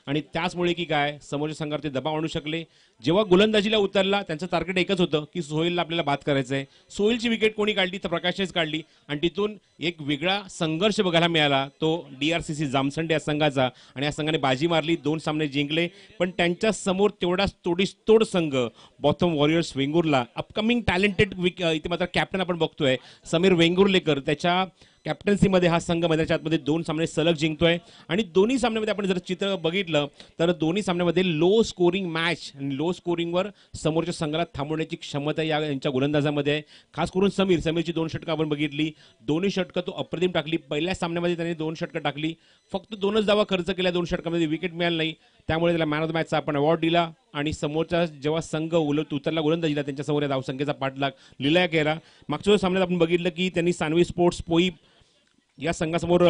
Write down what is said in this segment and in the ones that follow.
आणि त्याचमुळे की काय समोरच्या संघावरती दबाव आणू शकले. जेव्हा गोलंदाजीला उतरला त्यांचं टार्गेट एकच होतं की सोहेलला आपल्याला बाद करायचं आहे. सोहेलची विकेट कोणी काढली तर प्रकाशनेच काढली आणि तिथून एक वेगळा संघर्ष बघायला मिळाला तो DRCC जामसंडे या संघाचा. आणि या संघाने बाजी मारली, 2 सामने जिंकले. पण त्यांच्या समोर तेवढाच तोडीसतोड संघ Botham warriors Vengurla. Upcoming talented इथे मात्र कॅप्टन आपण बघतोय समीर वेंगुर्लेकर. त्याच्या कॅप्टन्सीमध्ये हा संघ मैदानाच्या आतमध्ये 2 सामने सलग जिंकतोय. आणि दोन्ही सामन्यामध्ये आपण जर चित्र बघितलं तर दोन्ही सामन्यामध्ये लो स्कोरिंग मॅच आणि लो स्कोरिंगवर समोरच्या संघाला थांबवण्याची क्षमता यांच्या गोलंदाजामध्ये आहे. खास करून समीरची 2 षटकं आपण बघितली, दोन्ही षटकं तो अप्रतिम टाकली. पहिल्या सामन्यामध्ये त्याने 2 षटकं टाकली, फक्त 2च धावा खर्च केल्या, 2 षटकांमध्ये विकेट मिळाली नाही. त्यामुळे त्याला मॅन ऑफ द मॅचचा आपण अवॉर्ड दिला. आणि समोरचा जेव्हा संघ उतरला गोलंदाजीला त्यांच्यासमोर या धावसंख्येचा पाठलाग लिलाय केला. मागच्या सामन्यात आपण बघितलं की त्यांनी सानवी स्पोर्ट्स पोई या संघासमोर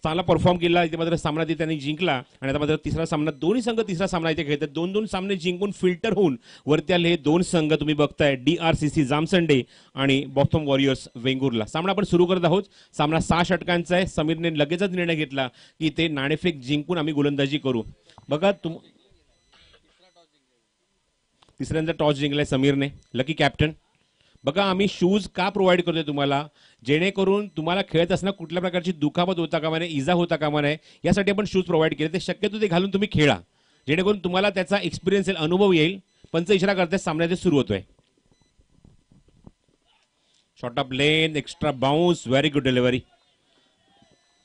चांगला परफॉर्म केला. इथे मात्र सामना त्यांनी जिंकला. आणि आता मात्र तिसरा सामना, दोन्ही संघ तिसरा सामना इथे खेळतात. 2-2 सामने जिंकून फिल्टर होऊन वरती आले हे 2 संघ तुम्ही बघताय, DRCC जामसंडे आणि बॉथम वॉरियर्स वेंगुर्ला. सामना आपण सुरू करत आहोत. सामना 6 षटकांचा आहे. समीरने लगेचच निर्णय घेतला की ते नाणेफेक जिंकून आम्ही गोलंदाजी करू. बघा तिसऱ्यांदा टॉस जिंकलाय समीरने, लकी कॅप्टन. बघा आम्ही शूज का प्रोव्हाइड करतोय तुम्हाला, जेणेकरून तुम्हाला खेळत असताना कुठल्या प्रकारची दुखापत होता कामा नये, इजा होता कामा नये, यासाठी आपण शूज प्रोव्हाइड केले. ते शक्यतो ते घालून तुम्ही खेळा, जेणेकरून तुम्हाला त्याचा एक्सपिरियन्स येईल, अनुभव येईल. पंच इशारा करताय, सामन्याचे सुरू होतोय. Short of length, extra bounce, very good delivery.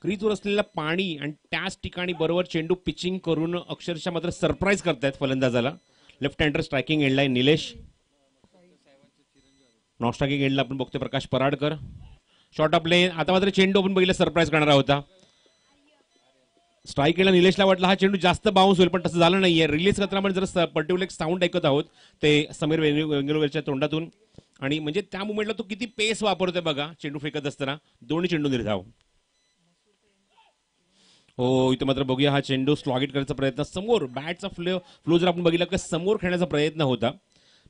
क्रीजवर असलेलं पाणी आणि त्याच ठिकाणी बरोबर चेंडू पिचिंग करून अक्षरशः मात्र सरप्राईज करतायत फलंदाजाला. लेफ्ट हँडर स्ट्रायकिंग एंडला निलेश. नॉन स्ट्रायकिंग एंडला आपण बघतोय प्रकाश पराडकर. शॉर्ट ऑफ लेन, आता मात्र चेंडू आपण बघितलं सरप्राईज करणारा होता. स्ट्राईक केला निलेशला, वाटलं हा चेंडू जास्त बाउन्स होईल, पण तसं झालं नाहीये. रिलीज करताना आपण जर पर्टिक्युलर एक साऊंड ऐकत आहोत ते समीर वेंगुर्लेकरच्या तोंडातून. आणि म्हणजे त्या मुवमेंटला तो किती पेस वापरतोय बघा चेंडू फेकत असताना. दोन्ही चेंडू निर्धाव. हो, इथं मात्र बघूया हा चेंडू स्लॉगिट करायचा प्रयत्न. समोर बॅटचा फ्लो जर आपण बघितला की समोर खेळण्याचा प्रयत्न होता,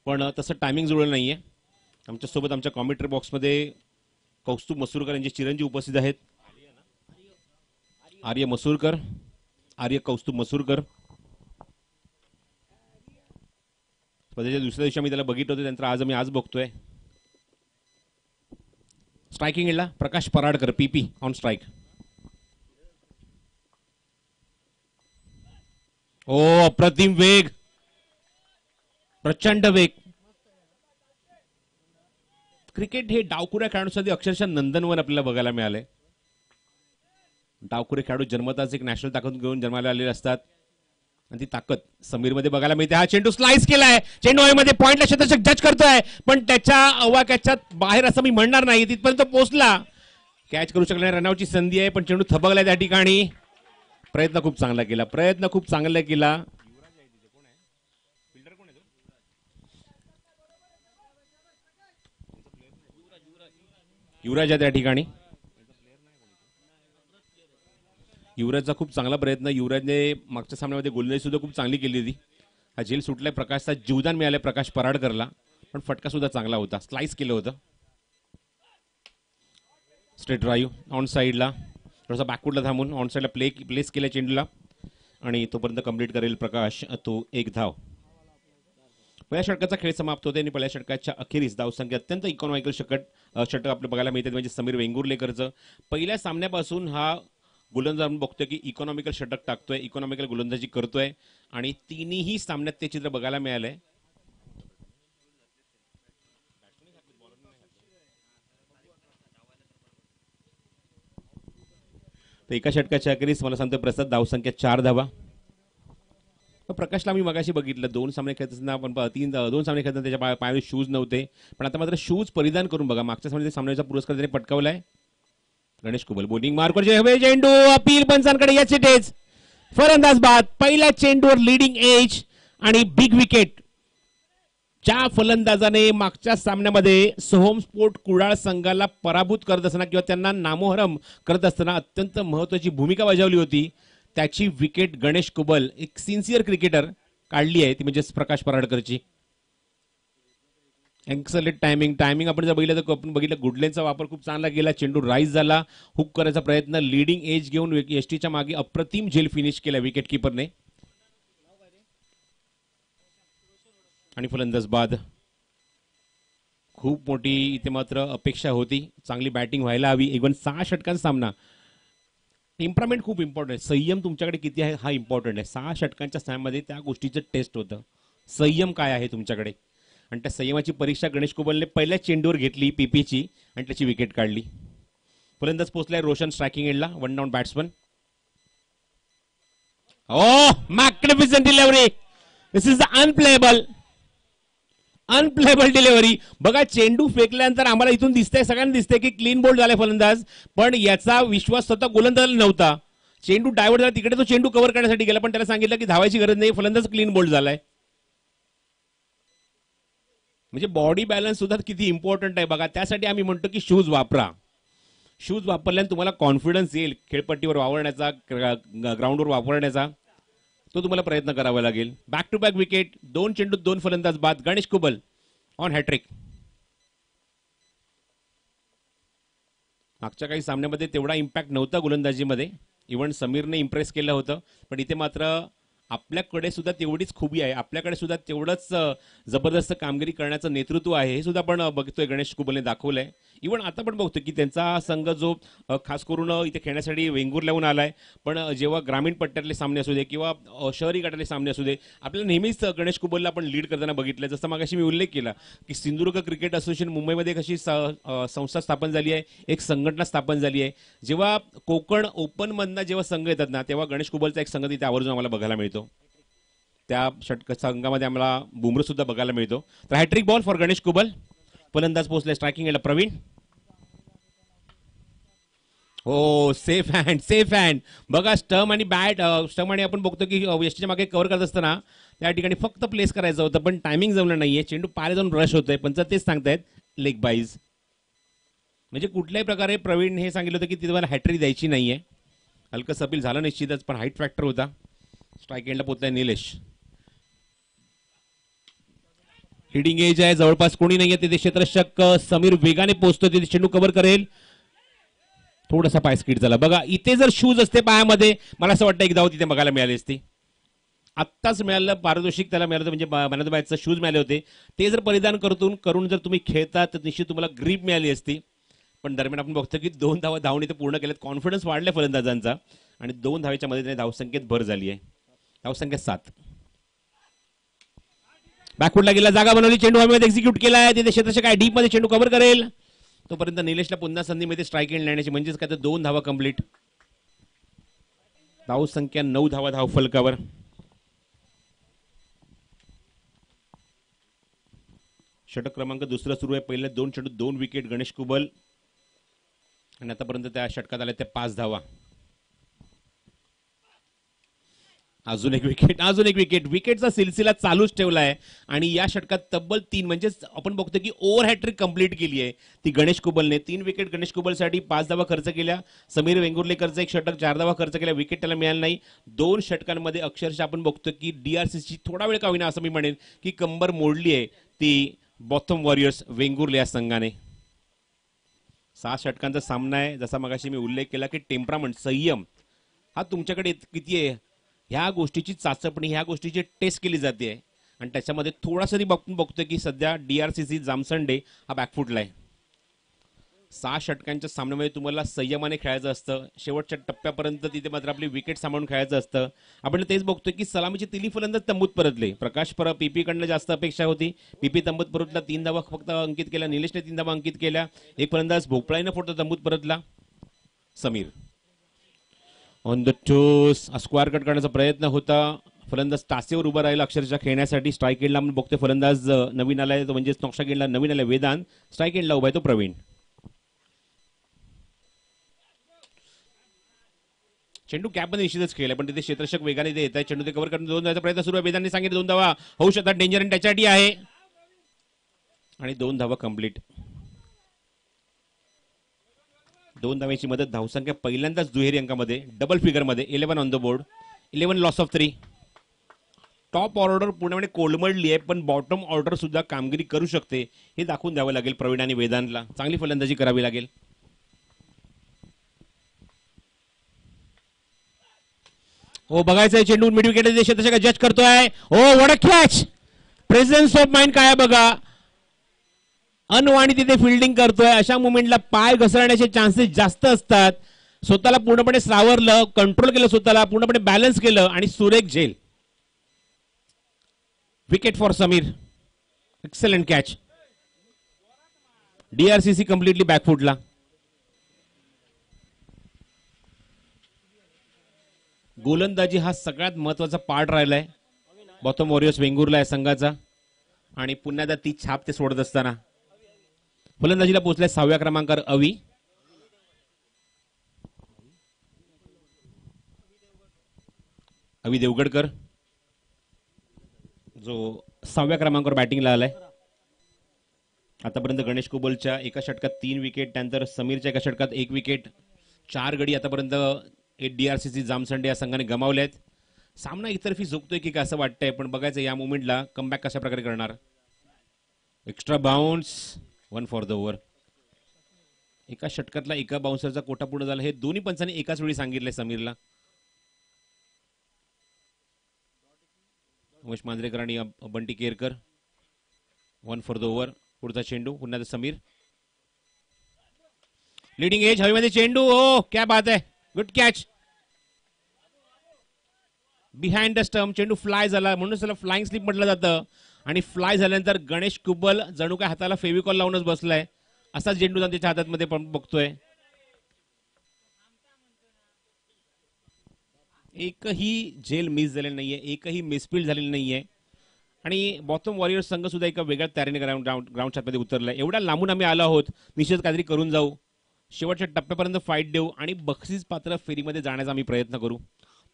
पण तसं टायमिंग जुळलं नाहीये. आमच्यासोबत आमच्या कॉमेंट्री बॉक्समध्ये कौस्तुभ मसूरकर यांचे चिरंजीव उपस्थित आहेत. आर्य कौस्तुभ मसूरकर. स्पर्धेच्या दुसऱ्या दिवशी आम्ही त्याला बघितलं होतं, त्यानंतर आज बघतोय. स्ट्रायकिंग एंडला प्रकाश पराडकर, PP ऑन स्ट्राईक. ओ अप्रतिम वेग, प्रचंड वेग. क्रिकेट हे डावखुऱ्या खेळाडूंसाठी अक्षरशः नंदनवन आपल्याला बघायला मिळालंय. डावखुरे खेळाडू जन्मताच एक नॅशनल ताकद घेऊन जन्माला आलेले असतात आणि ती ताकद समीरमध्ये बघायला मिळते. हा चेंडू स्लाइस केलाय, चेंडू हवेमध्ये पॉइंटला शतक जज करतोय, पण त्याच्या अवाक्याच्यात बाहेर असं मी म्हणणार नाही, तिथपर्यंत पोहोचला. कॅच करू शकला, रनआउटची संधी आहे, पण चेंडू थबकलाय त्या ठिकाणी. प्रयत्न खूप चांगला केला. युवराज त्या ठिकाणी. युवराजचा खूप चांगला प्रयत्न. युवराजने मागच्या सामन्यामध्ये गोलंदाजी सुद्धा खूप चांगली केली होती. हा झेल सुटलाय, प्रकाशचा जीवदान मिळालंय प्रकाश पराडकरला, पण फटका सुद्धा चांगला होता. स्लाइस केलं होतं. स्ट्रेट ड्राईव्ह ऑन साईडला, थोडासा बॅकवुडला थांबून ऑन साईडला प्लेस केल्या चेंडूला आणि तोपर्यंत कंप्लीट करेल प्रकाश. तो 1 धाव. पहिल्या षटकाचा खेळ समाप्त होते आणि पहिल्या षटकाच्या अखेरीस धावसंख्या अत्यंत इकॉनॉमिकल षटक आपल्याला बघायला मिळते, म्हणजे समीर वेंगुर्लेकरचं. पहिल्या सामन्यापासून हा गोलंदाज आपण बघतोय की इकॉनॉमिकल षटक टाकतोय, इकॉनॉमिकल गोलंदाजी करतोय आणि तिन्ही सामन्यात ते चित्र बघायला मिळालंय. तर एका षटकाच्या अखेरीस मला सांगतोय प्रसाद धावसंख्या 4 धावा. प्रकाशला मी मगाशी बघितलं 2 सामने खेळत असताना, आपण 2 सामने खेळताना त्याच्या पायावर शूज नव्हते, पण आता मात्र शूज परिधान करून बघा. मागच्या सामन्याचा पुरस्कार त्याने पटकावलाय. गणेश कुबल बॉलिंग मार्करचे हवे चेंडू, अपील पंचांकडे. यस इट इज, फलंदाज बाद. पहिल्या चेंडूवर लीडिंग एज आणि बिग विकेट. ज्या फलंदाजाने मागच्या सामन्यामध्ये सोहम स्पोर्ट कुडाळ संघाला पराभूत करत असताना किंवा त्यांना नामोहरम करत असताना अत्यंत महत्वाची भूमिका बजावली होती, त्याची विकेट गणेश कुबल, एक सिन्सिअर क्रिकेटर, काढली आहे. ती म्हणजे प्रकाश पराडकरची. एक्सलेंट टायमिंग आपण जर बघितलं तर आपण बघितलं गुडलेनचा वापर खूप चांगला केला. चेंडू राईज झाला, हुक करायचा प्रयत्न, लीडिंग एज घेऊन एसटीच्या मागे अप्रतिम झेल फिनिश केला विकेट किपरने. आणि फलंदाज बाद. खूप मोठी इथे मात्र अपेक्षा होती, चांगली बॅटिंग व्हायला हवी. इव्हन 6 षटकांचा सामना. टेम्परामेंट खूप इम्पॉर्टंट आहे. संयम तुमच्याकडे किती आहे हा इम्पॉर्टंट आहे. 6 षटकांच्या सामन्यामध्ये त्या गोष्टीचं टेस्ट होतं. संयम काय आहे तुमच्याकडे, आणि त्या संयमाची परीक्षा गणेश कुबलने पहिल्या चेंडूवर घेतली पीपीची आणि त्याची विकेट काढली. फलंदाज पोहोचलाय रोशन स्ट्रायकिंग एंडला. 1 down batsman. Oh magnificent delivery. This is the unplayable delivery. बघा चेंडू फेकल्यानंतर आम्हाला इथून दिसतंय, सगळ्यांना दिसतंय की क्लीन बोल्ड झालाय फलंदाज, पण याचा विश्वास स्वतः गोलंदाजाला नव्हता. चेंडू डायव्हर्ट झाला, तिकडे तो चेंडू कव्हर करण्यासाठी गेला, पण त्याला सांगितलं की धावायची गरज नाही, फलंदाज क्लीन बोल्ड झालाय. म्हणजे बॉडी बॅलन्स सुद्धा किती इम्पॉर्टंट आहे बघा. त्यासाठी आम्ही म्हणतो की शूज वापरा. शूज वापरल्याने तुम्हाला कॉन्फिडन्स येईल खेळपट्टीवर वावरण्याचा, ग्राउंडवर वापरण्याचा. तो तुम्हाला प्रयत्न करावा लागेल. Back to back wicket. 2 चेंडूत 2 फलंदाज बाद. Ganesh Kubal on hattrick. मागच्या काही सामन्यामध्ये तेवढा इम्पॅक्ट नव्हता गोलंदाजीमध्ये. इव्हन समीरने इम्प्रेस केलं होतं, पण इथे मात्र आपल्याकडे सुद्धा तेवढीच खूबी आहे, आपल्याकडे सुद्धा तेवढंच जबरदस्त कामगिरी करण्याचं नेतृत्व आहे. हे सुद्धा आपण बघतोय गणेश कुबलने दाखवलंय. इव्हन आता पण बघतो की त्यांचा संघ जो खास करून इथे खेळण्यासाठी वेंगुर्ल्याहून आलाय, पण जेव्हा ग्रामीण पट्ट्यातले सामने असू दे किंवा शहरी गटातले सामने असू दे, आपल्याला नेहमीच गणेश कुबलला आपण लीड करताना बघितलं. जसं मागाशी मी उल्लेख केला की सिंधुदुर्ग क्रिकेट असोसिएशन मुंबईमध्ये कशी संस्था स्थापन झाली आहे, एक संघटना स्थापन झाली आहे. जेव्हा कोकण ओपन मधनं जेव्हा संघ येतात ना, तेव्हा गणेश कुबलचा एक संघ तिथे आवर्जून आम्हाला बघायला मिळतो. त्या संघामध्ये आम्हाला बुमरा सुद्धा बघायला मिळतो. तर hattrick ball for Ganesh Kubal. फलंदाज पोहोचले स्ट्रायकिंग याला प्रवीण. हो सेफ हँड. बघा स्टम आणि बॅट, स्टम आणि आपण बघतो की यष्टीच्या मागे कव्हर करत असताना त्या ठिकाणी फक्त प्लेस करायचं होतं, पण टायमिंग जमलं नाहीये. चेंडू पारे जाऊन रश होतोय, पण तेच सांगतायत लेग बाईज. म्हणजे कुठल्याही प्रकारे प्रवीण हे सांगितलं होतं की तुम्हाला हॅट्रिक द्यायची नाहीये. हलकं अपील झालं निश्चितच, पण हाईट फॅक्टर होता. स्ट्राईक एंडला पोहोचलाय निलेश. हिडिंग एज आहे, जवळपास कोणी नाहीये तिथे. क्षेत्ररक्षक समीर वेगाने पोहोचतो तिथे, चेंडू कव्हर करेल. थोडासा पाय स्किड झाला. बघा इथे जर शूज असते पायामध्ये, मला असं वाटतं एक धाव तिथे बघायला मिळाली असती. आत्ताच मिळालं पारितोषिक त्याला मिळालं, म्हणजे मॅन ऑफ द मॅचचं शूज मिळाले होते. ते जर परिधान करून जर तुम्ही खेळता तर निश्चित तुम्हाला ग्रीप मिळाली असती. पण दरम्यान आपण बघतो की 2 धावून इथे पूर्ण केल्यात. कॉन्फिडन्स वाढलाय फलंदाजांचा, आणि 2 धावेच्या मदतीने धावसंख्येत भर झाली आहे. धावसंख्या 7. बॅकफुटला गेला, जागा बनवली, चेंडू हवेमध्ये एक्झिक्यूट केला आहे. तिथे क्षेत्ररक्षक काय डीप मध्ये चेंडू कव्हर करेल. तोपर्यंत निलेशला पुन्हा संधीमध्ये स्ट्राईक एंड लावण्याची, म्हणजेच काय तर 2 धावा कंप्लीट. धावसंख्या 9 धावा धाव फलकावर. षटक क्रमांक 2 सुरू आहे. पहिल्या 2 चेंडूत 2 विकेट गणेश कुबल, आणि आतापर्यंत त्या षटकात आल्या त्या 5 धावा. अजून एक विकेट. विकेटचा सिलसिला चालूच ठेवला आहे, आणि या षटकात तब्बल 3, म्हणजे आपण बघतो की ओव्हर हॅट्रिक कंप्लीट केली आहे ती गणेश कुबलने. 3 विकेट गणेश कुबलसाठी, 5 धावा खर्च केल्या. समीर वेंगुर्लेकरचा एक षटक, 4 धावा खर्च केल्या. विकेट त्याला मिळालं नाही. 2 षटकांमध्ये अक्षरशः आपण बघतो की डीआरसीची थोडा वेळ का होईना असं मी म्हणेन की कंबर मोडली आहे ती बॉथम वॉरियर्स वेंगुर्ले या संघाने. 6 षटकांचा सामना आहे. जसा मगाशी मी उल्लेख केला की टेम्परामेंट, संयम हा तुमच्याकडे किती आहे, ह्या गोष्टीची चाचपणी, ह्या गोष्टीची टेस्ट केली जाते. आणि त्याच्यामध्ये थोडासा बघतोय की सध्या डीआरसीसी जामसंडे हा बॅकफुटला आहे. 6 षटकांच्या सामन्यामध्ये तुम्हाला संयमाने खेळायचं असतं. शेवटच्या टप्प्यापर्यंत तिथे मात्र आपली विकेट सांभाळून खेळायचं असतं. आपण तेच बघतोय की सलामीचे तिन्ही फलंदाज तंबूत परतले. प्रकाश पीपी कडनं जास्त अपेक्षा होती. पीपी तंबूत परतला, 3 धावा फक्त अंकित केल्या. निलेशने 3 धावा अंकित केल्या. एक फलंदाज भोपळाईनं फक्त तंबूत परतला, Sameer. On the toes square cut करण्याचा प्रयत्न होता. फलंदाज टाचेवर उभा राहिला अक्षरशः खेळण्यासाठी. स्ट्राईक एंडला आपण बघतोय फलंदाज नवीन आलाय, तो म्हणजे नॉक्शा गेंडला नवीन आलाय वेदांत. स्ट्राईक एंडला उभा आहे तो प्रवीण. चेंडू कॅपमध्ये निश्चितच खेळला, पण तिथे क्षेत्ररक्षक वेगाने येत आहे. चेंडू ते कव्हर करून 2 धावाचा प्रयत्न सुरू आहे. वेदांनी सांगितलं 2 धावा होऊ शकतात, डेंजर आणि त्याच्यासाठी आहे, आणि 2 धावा कंप्लीट. 2 धाव्याची मदत. धावसंख्या पहिल्यांदाच दुहेरी अंकामध्ये, डबल फिगरमध्ये. 11 on the board. 11 loss of 3. Top order पूर्णपणे कोलमडली आहे, पण बॉटम ऑर्डर सुद्धा कामगिरी करू शकते हे दाखवून द्यावं लागेल प्रवीण आणि वेदांतला. चांगली फलंदाजी करावी लागेल. हो बघायचंय चेंडू मिड विकेट क्षेत्ररक्षक जज करतोय. हो what a catch. Presence of mind काय बघा. अनवाणी तिथे फिल्डिंग करतोय. अशा मुवमेंटला पाय घसरण्याचे चान्सेस जास्त असतात. स्वतःला पूर्णपणे सावरलं, कंट्रोल केलं, स्वतःला पूर्णपणे बॅलन्स केलं आणि सुरेख झेल. Wicket for Sameer. Excellent catch. DRCC completely बॅकफुटला. गोलंदाजी हा सगळ्यात महत्वाचा पार्ट राहिलाय बॉटम वॉरियर्स वेंगुर्ला या संघाचा. आणि पुन्हा एकदा ती छाप ते सोडत असताना फलंदाजीला पोहोचलाय 6व्या क्रमांकावर अवी. अवी देवगडकर जो 6व्या क्रमांकावर बॅटिंगला आलाय. आतापर्यंत गणेश कुबलच्या एका षटकात 3 विकेट, त्यानंतर समीरच्या एका षटकात 1 विकेट. 4 गडी आतापर्यंत डीआरसीसी जामसंडे या संघाने गमावले आहेत. सामना एकतर्फी झोकतोय की काय असं वाटतंय, पण बघायचं या मोमेंटला कमबॅक कशा प्रकारे करणार. Extra bounce 1 for the over. एका षटकातला एका बाउन्सरचा कोटा पूर्ण झाला हे दोन्ही पंचांनी एकाच वेळी सांगितलंय समीरला. उमेश मांजरेकर आणि Bunty Kerkar. 1 for the over. पुढचा चेंडू पुन्हा समीर. लिडिंग एज हवेमध्ये चेंडू. ओ क्या बात आहे. Good catch. Behind the stump चेंडू फ्लाय झाला, म्हणून त्याला फ्लाइंग स्लिप म्हटलं जातं. आणि फ्लाय झाल्यानंतर गणेश कुबल जणू काय हाताला फेविकॉल लावूनच बसलाय. असा चेंडू त्याच्या हातात मध्ये बघतोय. एकही झेल मिस झालेली नाहीये, एकही मिसफील्ड झालेली नाहीये. आणि बॉटम वॉरियर्स संघ सुद्धा एका वेगळ्या तयारीने ग्राउंड शॉटमध्ये उतरलाय. एवढ्या लांबून आम्ही आलो आहोत, निश्चित काहीतरी करून जाऊ, शेवटच्या टप्प्यापर्यंत फाईट देऊ आणि बक्षीस पात्र फेरीमध्ये जाण्याचा आम्ही प्रयत्न करू.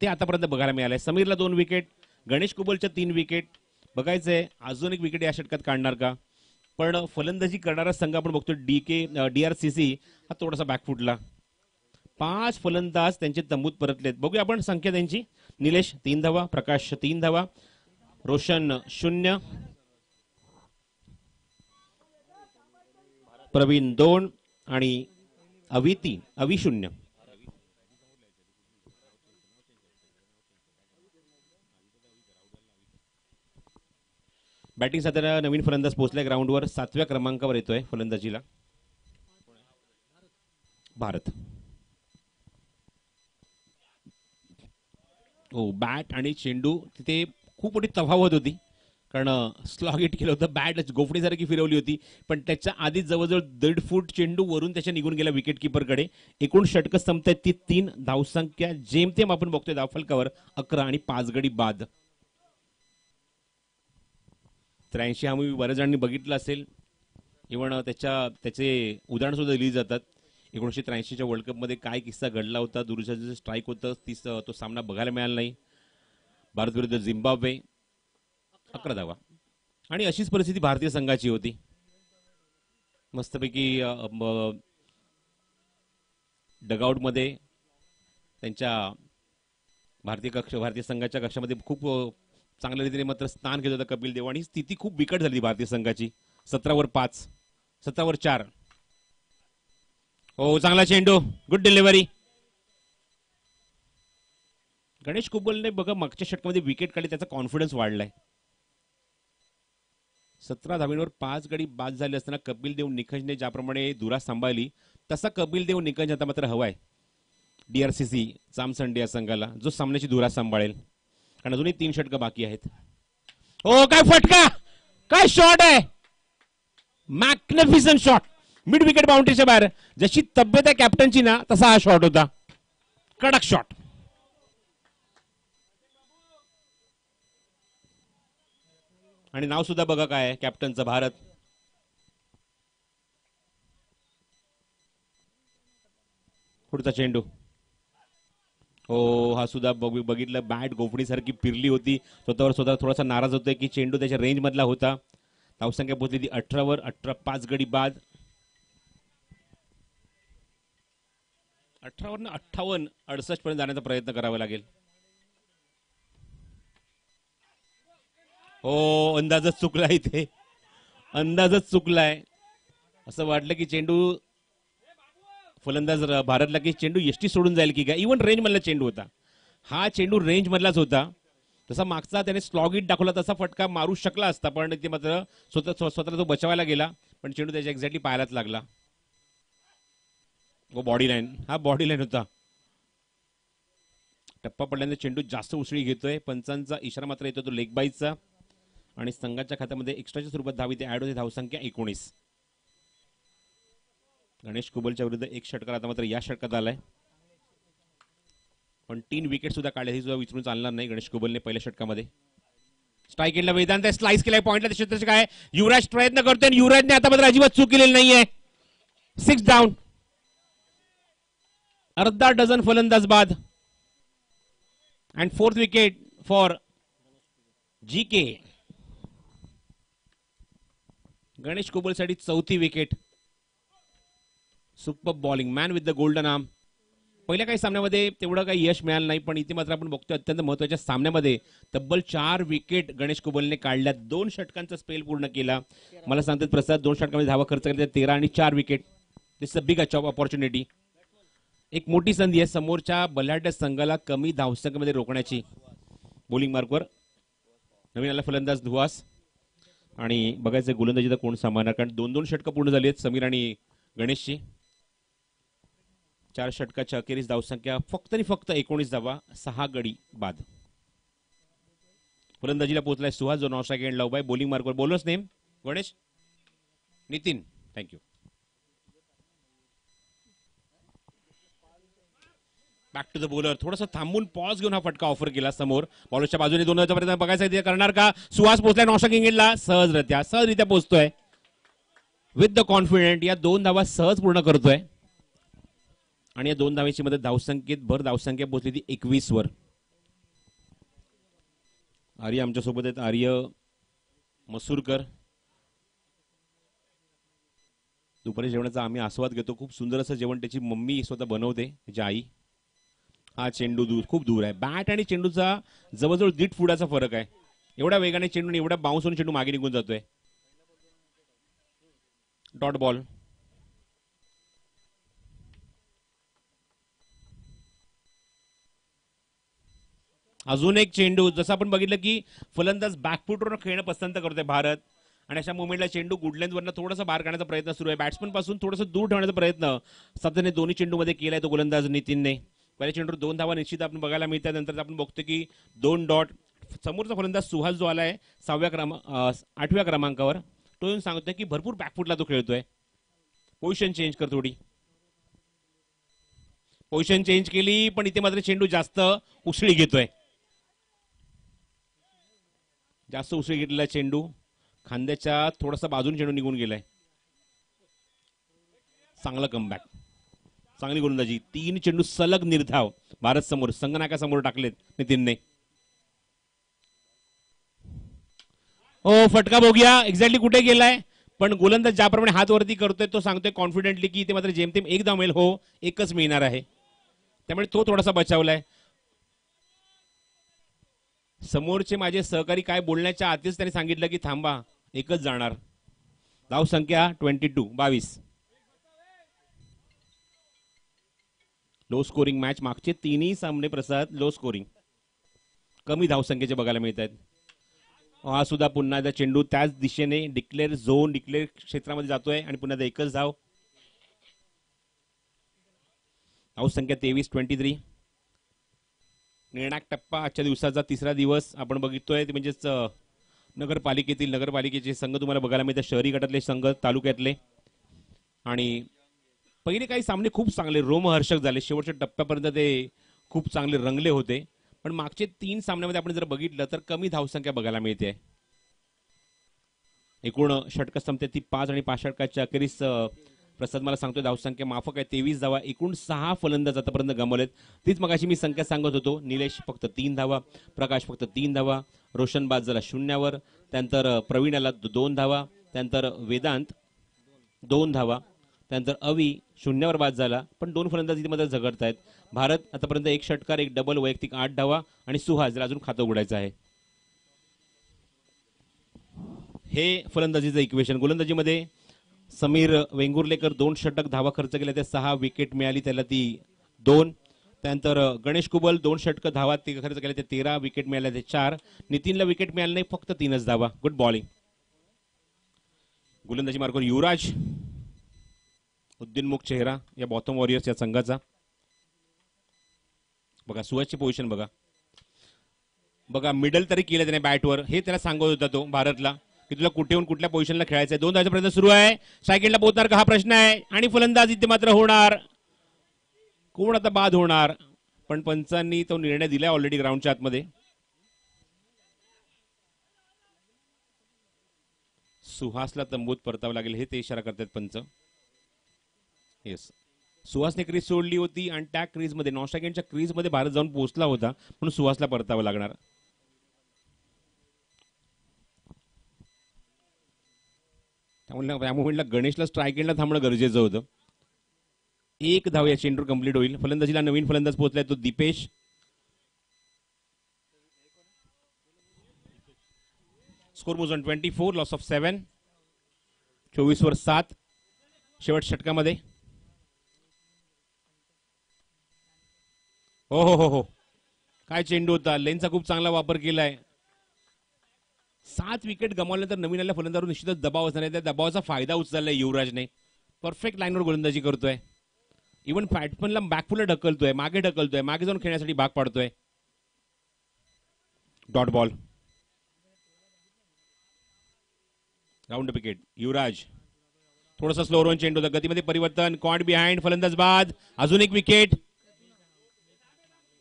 ते आतापर्यंत बघायला मिळालंय. समीरला 2 विकेट, गणेश कुबलच्या 3 विकेट. बघायचंय अजून एक विकेट या षटकात काढणार का. पण फलंदाजी करणारा संघ आपण बघतो डीआरसीसी हा थोडासा बॅकफुटला. 5 फलंदाज त्यांचे तंबूत परतलेत. बघूया आपण संख्या त्यांची. निलेश 3 धावा, प्रकाश 3 धावा, रोशन 0, प्रवीण 2 आणि अवी 3. अवी 0. बॅटिंग साधारण नवीन फलंदाज पोहोचलाय ग्राउंडवर. 7व्या क्रमांकावर येतोय फलंदाजीला भारत. हो बॅट आणि चेंडू तिथे खूप मोठी तफावत होती, कारण स्लॉग हिट केलं होतं. बॅट गोफणीसारखी फिरवली होती, पण त्याच्या आधी जवळजवळ 1.5 फूट चेंडू वरून त्याच्या निघून गेला विकेट किपरकडे. एकूण षटकं संपतायत ती 3. धावसंख्या जेमतेम आपण बघतोय धावफलकावर 11 आणि 5 गडी बाद. 83 हा मूवी बऱ्याच जणांनी बघितला असेल. इव्हन त्याचे उदाहरण सुद्धा दिली जातात. 1983च्या वर्ल्ड कपमध्ये काय किस्सा घडला होता. दुरुस्तीचं स्ट्राईक होतं, तो सामना बघायला मिळाला नाही. भारत विरुद्ध झिम्बाब्वे 11 धावा. आणि अशीच परिस्थिती भारतीय संघाची होती. मस्तपैकी डगआउटमध्ये त्यांच्या भारतीय संघाच्या कक्षामध्ये खूप चांगल्या रीतीने मात्र स्थान घेत होता कपिल देव. आणि स्थिती खूप बिकट झाली भारतीय संघाची. 17 वर 5, 17 वर 4. हो चांगला चेंडू, गुड डिलिव्हरी. गणेश कुबलने बघा मागच्या षटकामध्ये विकेट काढली, त्याचा कॉन्फिडन्स वाढलाय. 17 धावांवर 5 गडी बाद झाले असताना कपिल देव निकंजने ज्याप्रमाणे धुरा सांभाळली, तसा कपिल देव निकंज आता मात्र हवाय डीआरसीसी जामसंडे या संघाला, जो सामन्याची धुरा सांभाळेल. कारण अजूनही 3 षटकं बाकी आहेत. ओ काय फटका, काय शॉट आहे. मॅग्निफिसंट शॉट, मिड विकेट बाउंड्रीच्या बाहेर. जशी तब्येत आहे कॅप्टनची ना, तसा हा शॉट होता. कडक शॉट. आणि नाव सुद्धा बघा काय आहे कॅप्टनचं, भारत. पुढचा चेंडू. हो हा सुद्धा बघितलं, बॅट गोफणीसारखी फिरली होती. स्वतः थोडासा नाराज होतोय की चेंडू त्याच्या रेंज मधला होता. धावसंख्या पोहोचली ती 18 वर 18, 5 गडी बाद. 18 वरनं 58, 68 पर्यंत जाण्याचा प्रयत्न करावा लागेल. हो, अंदाजच चुकला इथे, अंदाजच चुकलाय. असं वाटलं की चेंडू फलंदाज भारतला की चेंडू एसटी सोडून जाईल की काय. इव्हन रेंज मधला चेंडू होता हा, चेंडू रेंज मधलाच होता. तसा मागचा त्याने स्लॉग इट दाखवला तसा फटका मारू शकला असता, पण ते मात्र स्वतःला तो बचावायला गेला, पण चेंडू त्याच्या एक्झॅक्टली पायालाच लागला. व बॉडी लाईन, हा बॉडी लाईन होता. टप्पा पडल्याने चेंडू जास्त उसळी घेतोय. पंचांचा इशारा मात्र येतो तो लेग बाईचा, आणि संघाच्या खात्यामध्ये एक्स्ट्राच्या स्वरूपात धाव इथे ऍड होते. धावसंख्या 19. गणेश कुबलच्या विरुद्ध एक षटकार आता मात्र या षटकात आलाय, पण 3 विकेट सुद्धा काढले, हे सुद्धा विचारून चालणार नाही. गणेश कुबलने पहिल्या षटकामध्ये स्ट्राईक केला, वेदांत स्लाइस केलाय पॉइंटला क्षेत्राचे काय. युवराज प्रयत्न करतोय आणि युवराजने आता मात्र अजिबात चूक केलेली नाहीये. 6 डाऊन, अर्धा डझन फलंदाज बाद, and 4th wicket for GK. Ganesh कुबलसाठी 4थी wicket. Super bowling, man with the golden arm. पहिल्या काही सामन्यामध्ये तेवढं काही यश मिळालं नाही, पण इथे मात्र आपण बघतोय अत्यंत महत्वाच्या सामन्यामध्ये तब्बल 4 विकेट गणेश कुबलने काढल्या. 2 षटकांचा स्पेल पूर्ण केला. मला सांगतात प्रसाद 2 षटकांमध्ये धावा खर्च केल्या, 13 आणि 4 wicket. This a big opportunity. एक मोठी संधी आहे समोरच्या बलाढ्य संघाला कमी धावसंख्येमध्ये रोखण्याची. बॉलिंग मार्कवर नवीन आला फलंदाज धुवास, आणि बघायचं गोलंदाजीचा कोण सांभाळणार, कारण 2-2 षटकं पूर्ण झाली आहेत समीर आणि गणेशची. 4 षटकाच्या अखेरीस धावसंख्या फक्त आणि फक्त 19 धावा, 6 गडी बाद. फलंदाजीला पोहोचलाय सुहास, जो 9 सेकंड लावबाय. बॉलिंग मार्कवर bowlers name Ganesh Nitin. Thank you. Back to the bowler, थोडासा थांबून पॉज घेऊन हा फटका ऑफर केला समोर. बॉलरच्या बाजूने 2 धावांचा प्रयत्न बघायचा ते करणार का. सुहास पोहोचलाय नॉशॉट इंग्लंडला, सहजरित्या पोहोचतोय विथ द कॉन्फिडेंट. या 2 धावा सहज पूर्ण करतोय, आणि या 2 धावेची मदत धावसंख्येत भर धावसंख्या पोहोचली ती 21 वर. आर्य आमच्या सोबत आहेत, आर्य मसूरकर. दुपारी जेवणाचा आम्ही आस्वाद घेतो. खूप सुंदर असं जेवण त्याची मम्मी स्वतः बनवते, त्याची आई. हा चेंडू खूप दूर आहे. बॅट आणि चेंडूचा जवळजवळ 1.5 फुटाचा फरक आहे. एवढ्या वेगाने चेंडू, एवढ्या बाउन्स होऊन चेंडू मागे निघून जातोय. Dot ball. अजून एक चेंडू. जसं आपण बघितलं की फलंदाज बॅकफुटवर खेळणं पसंत करतोय भारत, आणि अशा मुवमेंटला चेंडू गुड लेंथवरनं थोडासा बाहेर काढण्याचा प्रयत्न सुरू आहे. बॅट्समन पासून थोडंसं दूर ठेवण्याचा प्रयत्न सातत्याने दोन्ही चेंडूमध्ये केलाय तो गोलंदाज नितीनने. पहिल्या चेंडूवर 2 धावा निश्चित आपण बघायला मिळतात. नंतर आपण बघतो की 2 डॉट. समोरचा फलंदाज सुहास जो आलाय 8व्या क्रमांकावर, तो येऊन सांगतोय की भरपूर बॅकफुटला तो खेळतोय. पोझिशन चेंज कर थोडी. पोझिशन चेंज केली, पण इथे मात्र चेंडू जास्त उसळी घेतोय. जास्त उसळी घेतलेला चेंडू खांद्याच्या थोडासा बाजून चेंडू निघून गेलाय. चांगला कमबॅक, चांगली गोलंदाजी. 3 चेंडू सलग निर्धाव भारत समोर, संगनाकासमोर टाकलेत नितीनने. ओ फटका बघूया एक्झॅक्टली कुठे गेलाय, पण गोलंदाज ज्याप्रमाणे हात वरती करतोय तो सांगतोय कॉन्फिडेंटली की ते मात्र जेमतेम 1 धाव मिळेल. हो, 1च मिळणार आहे, त्यामुळे तो थोडासा बचावलाय. समोरचे माझे सहकारी काय बोलण्याच्या आधीच त्यांनी सांगितलं की थांबा, 1च जाणार. धाव संख्या 22. Low scoring match. मागचे 3ही सामने प्रसाद लो स्कोरिंग, कमी धावसंख्येचे बघायला मिळत आहेत. हा सुद्धा पुन्हा एकदा चेंडू त्याच दिशेने डिक्लेअर क्षेत्रामध्ये जातोय, आणि पुन्हा 1च धाव. धावसंख्या 23. निर्णायक टप्पा आजच्या दिवसाचा 3रा दिवस आपण बघितोय, ते म्हणजेच नगरपालिकेचे संघ तुम्हाला बघायला मिळतात. शहरी गटातले संघ, तालुक्यातले. आणि पहिले काही सामने खूप चांगले रोमहर्षक झाले, शेवटच्या टप्प्यापर्यंत ते खूप चांगले रंगले होते. पण मागचे 3 सामन्यामध्ये आपण जर बघितलं तर कमी धावसंख्या बघायला मिळते. एकूण षटक संपते ती 5, आणि 5 षटकाच्या अखेरीस प्रसाद मला सांगतोय धावसंख्या माफक आहे 23 धावा. एकूण 6 फलंदाज आतापर्यंत गमावलेत. तीच मगाशी मी संख्या सांगत होतो. निलेश फक्त 3 धावा, प्रकाश फक्त 3 धावा, रोशन बाद झाला 0वर, त्यानंतर प्रवीण आला 2 धावा, त्यानंतर वेदांत 2 धावा, त्यानंतर अवी 0वर बाद झाला. पण 2 फलंदाज मध्ये झगडत आहेत. भारत आतापर्यंत 1 षटकार, 1 डबल, वैयक्तिक 8 धावा, आणि सुहास अजून खातं उघडायचं आहे. हे फलंदाजीचं इक्वेशन. गोलंदाजीमध्ये समीर वेंगुर्लेकर 2 षटक धावा खर्च केल्या, त्या 6 विकेट मिळाली त्याला ती 2. त्यानंतर गणेश कुबल 2 षटक धावा खर्च केल्या, ते 13 विकेट मिळाल्या ते 4. नितीनला विकेट मिळाली नाही, फक्त 3च धावा. Good bowling. गोलंदाजी मार्गावर युवराज, उद्दिनमुख चेहरा या बॉटम वॉरियर्स या संघाचा. बघा सुहासची पोझिशन बघा, बघा मिडल तरी केलं त्याने बॅटवर. हे त्याला सांगत होता तो भारतला की तुला कुठेहून कुठल्या पोझिशनला खेळायचं आहे. 2 धावांचा प्रयत्न सुरू आहे. स्ट्राईक पोहोचणार का हा प्रश्न आहे. आणि फलंदाज इथे मात्र होणार, कोण आता बाद होणार. पण पंचांनी तो निर्णय दिलाय ऑलरेडी ग्राउंडच्या आतमध्ये. सुहासला तंबूत परतावं लागेल हे ते इशारा करतात पंच. येस, सुहासने क्रीज सोडली होती आणि त्या क्रीजमध्ये नॉन स्ट्रायकच्या क्रीजमध्ये भारत जाऊन पोहोचला होता, म्हणून सुहासला परतावं लागणार. त्यामुळे गणेशला स्ट्राईक एंडला थांबणं गरजेचं होतं. 1 धाव या चेंडूवर कंप्लीट होईल. फलंदाजीला नवीन फलंदाज पोहोचलाय, तो दीपेश. स्कोर मोजन 24, लॉस ऑफ 7. 24 वर 7 शेवट षटकामध्ये. हो हो हो हो, काय चेंडू होता. लेनचा खूप चांगला वापर केलाय. 7 विकेट गमावल्यानंतर नवीन आलेल्या फलंदाजावर निश्चितच दबाव असणार आहे. त्या दबावाचा फायदा उचललाय युवराजने. परफेक्ट लाईनवर गोलंदाजी करतोय. इव्हन बॅट्समनला बॅकफुलला ढकलतोय, मागे ढकलतोय, मागे जाऊन खेळण्यासाठी भाग पाडतोय. Dot ball, round wicket. Yuvraj थोडासा स्लो रन चेंडू होता, गतीमध्ये परिवर्तन, कॉट बिहाइंड, फलंदाज बाद. अजून एक विकेट.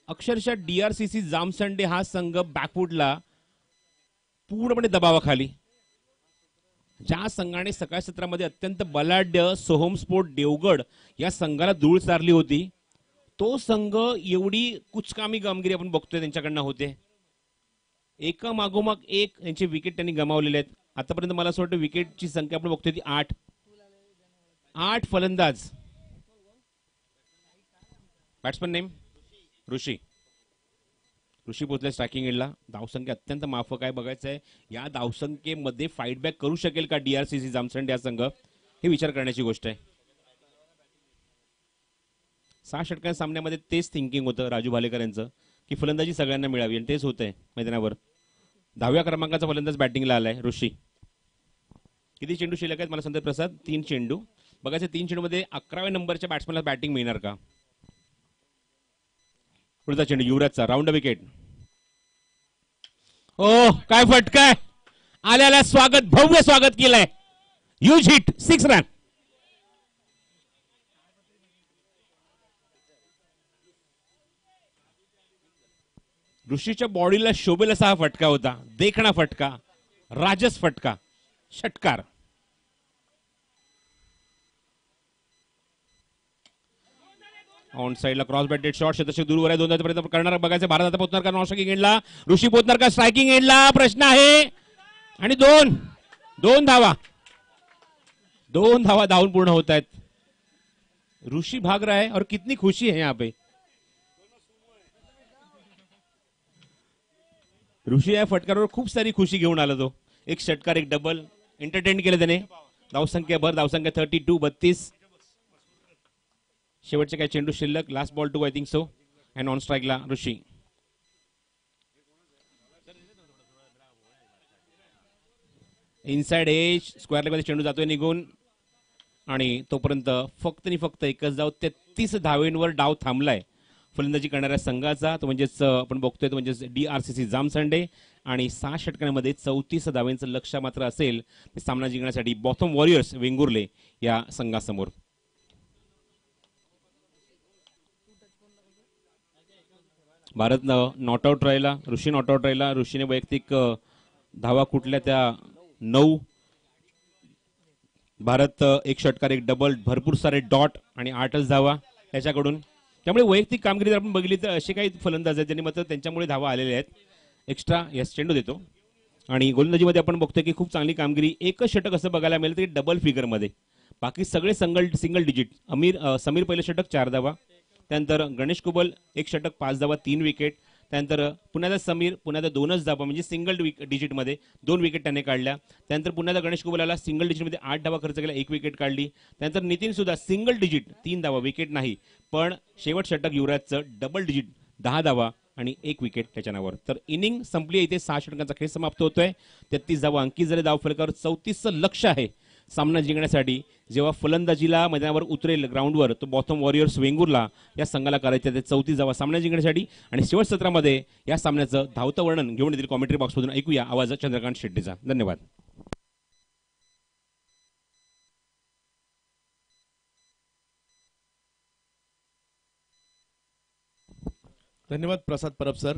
अक्षरशः डीआरसीसी जामसंडे हा संघ बॅकफुटला पूर्णपणे दबावाखाली. ज्या संघाने सकाळ सत्रामध्ये अत्यंत बलाढ्य सोहम स्पोर्ट देवगड या संघाला धूळ सारली होती, तो संघ एवढी कुचकामी कामगिरी आपण बघतोय त्यांच्याकडनं होते. एका मागोमाग एक यांचे विकेट त्यांनी गमावलेले आहेत. आतापर्यंत मला असं वाटतं विकेटची संख्या आपण बघतोय ती 8 फलंदाज. बॅट्समन नेम ऋषी. ऋषी पोचले स्ट्रायकिंग एंडला. धावसंख्या अत्यंत माफक आहे. बघायचं आहे या धावसंख्येमध्ये फाईट बॅक करू शकेल का डीआरसीसी जामसंडे हा संघ, हे विचार करण्याची गोष्ट आहे. 6 षटकांच्या सामन्यामध्ये तेच थिंकिंग होतं राजू भालेकर यांचं की फलंदाजी सगळ्यांना मिळावी, आणि तेच होतंय मैदानावर. 10व्या क्रमांकाचा फलंदाज बॅटिंगला आलाय ऋषी. किती चेंडू शिल्लक आहेत मला सांगतात प्रसाद? 3 चेंडू. बघायचं 3 चेंडूमध्ये 11व्या नंबरच्या बॅट्समॅनला बॅटिंग मिळणार का. पुढचा चेंडू युवराजचा, राऊंड विकेट. ओ काय फटकाय, आल्याला स्वागत, भव्य स्वागत केलंय. Huge hit, 6 run. ऋषीच्या बॉडीला शोभेल असा हा फटका होता. देखणा फटका, राजस फटका, षटकार. ऑन साइडला क्रॉस बॅटेड शॉट, शतक दूरवर आहे. 2 धावांचा प्रयत्न करणार. बघायचं भारत आता पोहोचणार का नॉन स्ट्रायकिंग एंडला. ऋषी पोहोचणार का स्ट्रायकिंग एंडला, प्रश्न आहे. आणि 2 धावा, 2 धावा धावून पूर्ण होत आहेत. ऋषी भाग रहा है और कितनी खुशी है यहाँ पे. ऋषी या फटकारावर खूप सारी खुशी घेऊन आला तो. एक षटकार, एक डबल एंटरटेन केलं त्याने. धावसंख्या 32, 32. शेवटचे काय चेंडू शिल्लक. Last ball 2 I think so. And on स्ट्राईकला ऋषी. इनसाइड एज स्क्वेअर लेगमध्ये चेंडू जातोय निघून, आणि तोपर्यंत फक्त एकच धाव. 33 धावेंवर डाव थांबलाय फलंदाजी करणाऱ्या संघाचा. तो म्हणजेच आपण बघतोय तो म्हणजेच डीआरसीसी जामसंडे. आणि 6 षटकांमध्ये 34 धावेंचं लक्ष्य मात्र असेल सामना जिंकण्यासाठी बॉटम वॉरियर्स वेंगुर्ले या संघासमोर. भारत नॉट आउट राहिला, ऋषी नॉट आउट राहिला. ऋषीने वैयक्तिक धावा कुठल्या त्या 9. भारत 1 षटकार, 1 डबल, भरपूर सारे डॉट आणि 8च धावा त्याच्याकडून. त्यामुळे वैयक्तिक कामगिरी जर आपण बघितली तर असे काही फलंदाज आहेत ज्यांनी मात्र त्यांच्यामुळे धावा आलेल्या आहेत. एक्स्ट्रा यस चेंडू देतो. आणि गोलंदाजीमध्ये आपण बघतोय की खूप चांगली कामगिरी. एकच षटक असं बघायला मिळेल ते डबल फिगरमध्ये. बाकी सगळे सिंगल डिजिट. समीर पहिलं षटक 4 धावा. त्यानंतर गणेश कुबल 1 षटक 5 धावा 3 विकेट. त्यानंतर पुन्हा समीर पुन्हा 2च धावा म्हणजे सिंगल डिजिटमध्ये 2 विकेट त्याने काढल्या. त्यानंतर पुन्हा गणेश कुबलाला सिंगल डिजिटमध्ये 8 धावा खर्च केला, 1 विकेट काढली. त्यानंतर नितीन सुद्धा सिंगल डिजिट 3 धावा, विकेट नाही, पण शेवट षटक युवराजचं डबल डिजिट 10 धावा आणि 1 विकेट त्याच्या नावावर. तर इनिंग संपली. इथे 6 षटकांचा खेळ समाप्त होतोय. 33 धावा अंकित झाले धावफलकावर. 34चं लक्ष आहे सामना जिंकण्यासाठी. जेव्हा फलंदाजीला मैदानावर उतरेल ग्राउंडवर तो बॉथम वॉरियर्स वेंगुर्ला या संघाला करायचं ते 34 धावा सामना जिंकण्यासाठी. आणि शेवट सत्रामध्ये या सामन्याचं धावतं वर्णन घेऊन येतील कॉमेंट्री बॉक्समधून. ऐकूया आवाज चंद्रकांत शेट्टीचा. धन्यवाद. धन्यवाद प्रसाद परब सर.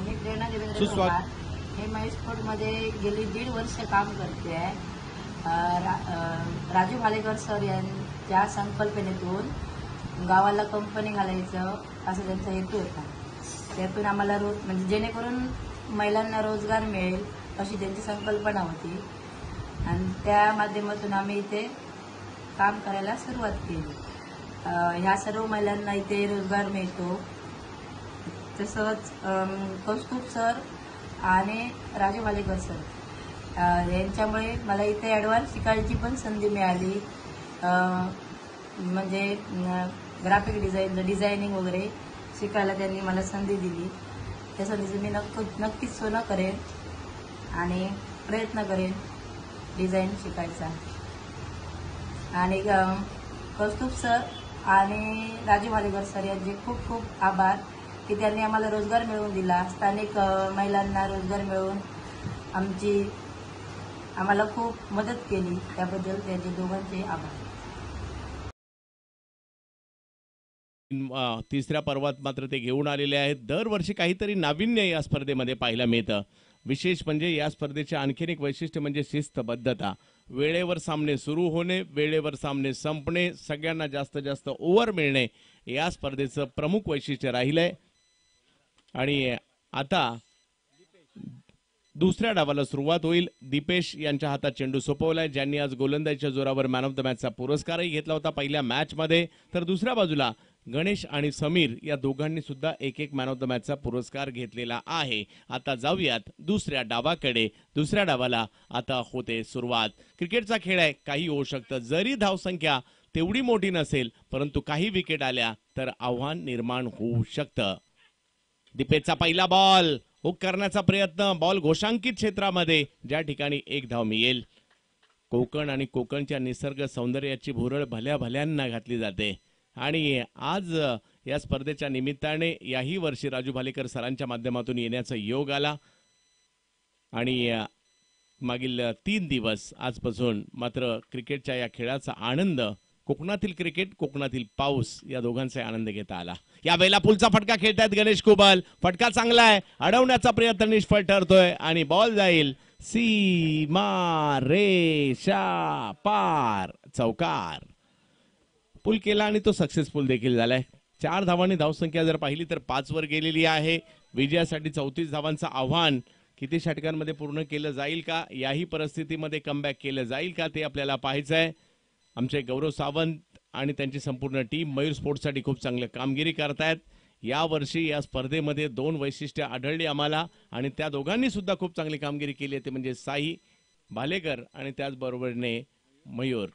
मी प्रेरणा देवेंद्र चव्हाण. हे महेश स्पोर्टमध्ये गेली 1.5 वर्ष काम करते आहे. राजू भालेकर सर यांच्या संकल्पनेतून गावाला कंपनी घालायचं असं त्यांचा हेतू होता. त्यातून आम्हाला म्हणजे जेणेकरून महिलांना रोजगार मिळेल अशी त्यांची संकल्पना होती आणि त्या माध्यमातून आम्ही इथे काम करायला सुरुवात केली. ह्या सर्व महिलांना इथे रोजगार मिळतो. तसंच कौस्तुभ सर आणि राजू भालेकर सर यांच्यामुळे मला इथे ॲडव्हान्स शिकायची पण संधी मिळाली. म्हणजे ग्राफिक डिझायनिंग वगैरे शिकायला त्यांनी मला संधी दिली. त्या संधीचं मी नक्कीच सोनं करेन आणि प्रयत्न करेन डिझाईन शिकायचा. आणि कौस्तुभ सर आणि राजू भालेकर सर यांचे खूप खूप आभार की त्यांनी आम्हाला रोजगार मिळवून दिला. स्थानिक महिलांना रोजगार मिळवून आम्हाला खूप मदत केली. त्याबद्दल त्यांचे दोघांचे आभार. तिसऱ्या पर्वात मात्र ते घेऊन आलेले आहेत. दरवर्षी काहीतरी नाविन्य या स्पर्धेमध्ये पाहायला मिळतं. विशेष म्हणजे या स्पर्धेचे आणखीन एक वैशिष्ट्य म्हणजे शिस्तबद्धता. वेळेवर सामने सुरू होणे, वेळेवर सामने संपणे, सगळ्यांना जास्तीत जास्त ओव्हर मिळणे या स्पर्धेचं प्रमुख वैशिष्ट्य राहिलंय. आणि आता दुसऱ्या डावाला सुरुवात होईल. दीपेश यांच्या हातात चेंडू सोपवलाय, ज्यांनी आज गोलंदाजीच्या जोरावर मॅन ऑफ द मॅचचा पुरस्कारही घेतला होता पहिल्या मॅचमध्ये. तर दुसऱ्या बाजूला गणेश आणि समीर या दोघांनी सुद्धा एक एक मॅन ऑफ द मॅचचा पुरस्कार घेतलेला आहे. आता जाऊयात दुसऱ्या डावाकडे. दुसऱ्या डावाला आता होते सुरुवात. क्रिकेटचा खेळ आहे, काही होऊ शकतं. जरी धावसंख्या तेवढी मोठी नसेल परंतु काही विकेट आल्या तर आव्हान निर्माण होऊ शकतं. दीपेशचा पहिला बॉल हुक करण्याचा प्रयत्न. बॉल घोषांकित क्षेत्रामध्ये, ज्या ठिकाणी 1 धाव मिळेल. कोकण आणि कोकणच्या निसर्ग सौंदर्याची भुरळ भल्या भल्यांना घातली जाते. आणि आज या स्पर्धेच्या निमित्ताने याही वर्षी राजू भालेकर सरांच्या माध्यमातून येण्याचा योग आला. आणि मागील 3 दिवस आजपासून मात्र क्रिकेटच्या या खेळाचा आनंद, कोकणातील क्रिकेट, कोकणातील पाऊस या दोघांचा आनंद घेता आला. या वेळेला पुलचा फटका खेळतायत गणेश कुबल. फटका चांगला आहे, अडवण्याचा प्रयत्न निष्फळ ठरतोय आणि बॉल जाईल सीमा रेषा पार. चौकार. पूल केला आणि तो सक्सेसफुल देखील झालाय. 4 धावांनी धावसंख्या जर पाहिली तर 5 वर गेलेली आहे. विजयासाठी 34 धावांचं आव्हान किती षटकांमध्ये पूर्ण केलं जाईल का, याही परिस्थितीमध्ये कमबॅक केलं जाईल का, ते आपल्याला पाहायचं आहे. आमचे गौरव सावंत आणि त्यांची संपूर्ण टीम मयूर स्पोर्ट्ससाठी खूप चांगलं कामगिरी करतायत. या वर्षी या स्पर्धेमध्ये 2 वैशिष्ट्ये आढळली आम्हाला आणि त्या दोघांनी सुद्धा खूप चांगली कामगिरी केली आहे, ते म्हणजे साई भालेकर आणि त्याचबरोबरने मयूर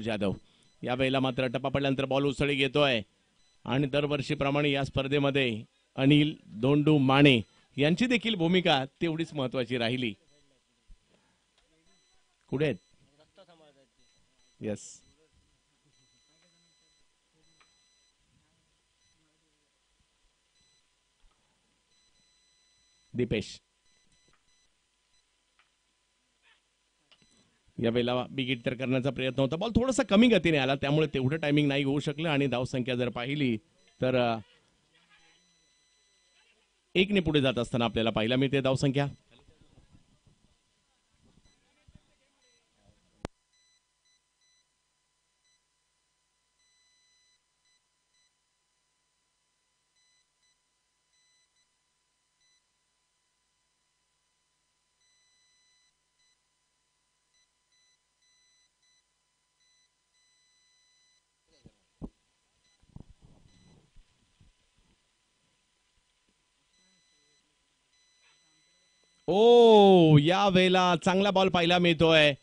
जाधव. यावेळेला मात्र टप्पा पडल्यानंतर बॉल उसळी घेतोय आणि दरवर्षीप्रमाणे या स्पर्धेमध्ये अनिल दोंडू माने यांची देखील भूमिका तेवढीच महत्वाची राहिली. कुठे आहेत? येस, दीपेश यावेळेला बिगिट तर करण्याचा प्रयत्न होता. बॉल थोडासा कमी गतीने आला, त्यामुळे तेवढं टायमिंग नाही होऊ शकलं आणि धावसंख्या जर पाहिली तर 1 ने पुढे जात असताना आपल्याला पाहायला मिळते धावसंख्या. ओ, या वेळेला चांगला बॉल पाहायला मिळतोय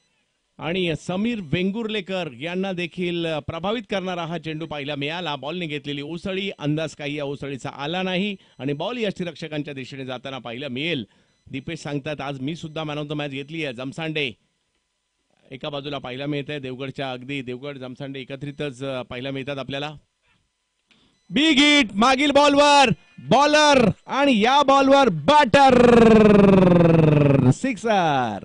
आणि समीर वेंगुर्लेकर यांना देखील प्रभावित करणारा हा चेंडू पाहायला मिळाला. बॉलने घेतलेली उसळी, अंदाज काही या उसळीचा आला नाही आणि बॉल यष्टीरक्षकांच्या दिशेने जाताना पाहायला मिळेल. दीपेश सांगतात आज मी सुद्धा मॅन ऑफ द मॅच घेतली आहे. जमसांडे एका बाजूला पाहायला मिळत आहे, देवगडच्या अगदी देवगड जमसांडे एकत्रितच पाहायला मिळतात आपल्याला. बिग हिट मागील बॉलवर बॉलर आणि या बॉलवर बॅटर, सिक्सर.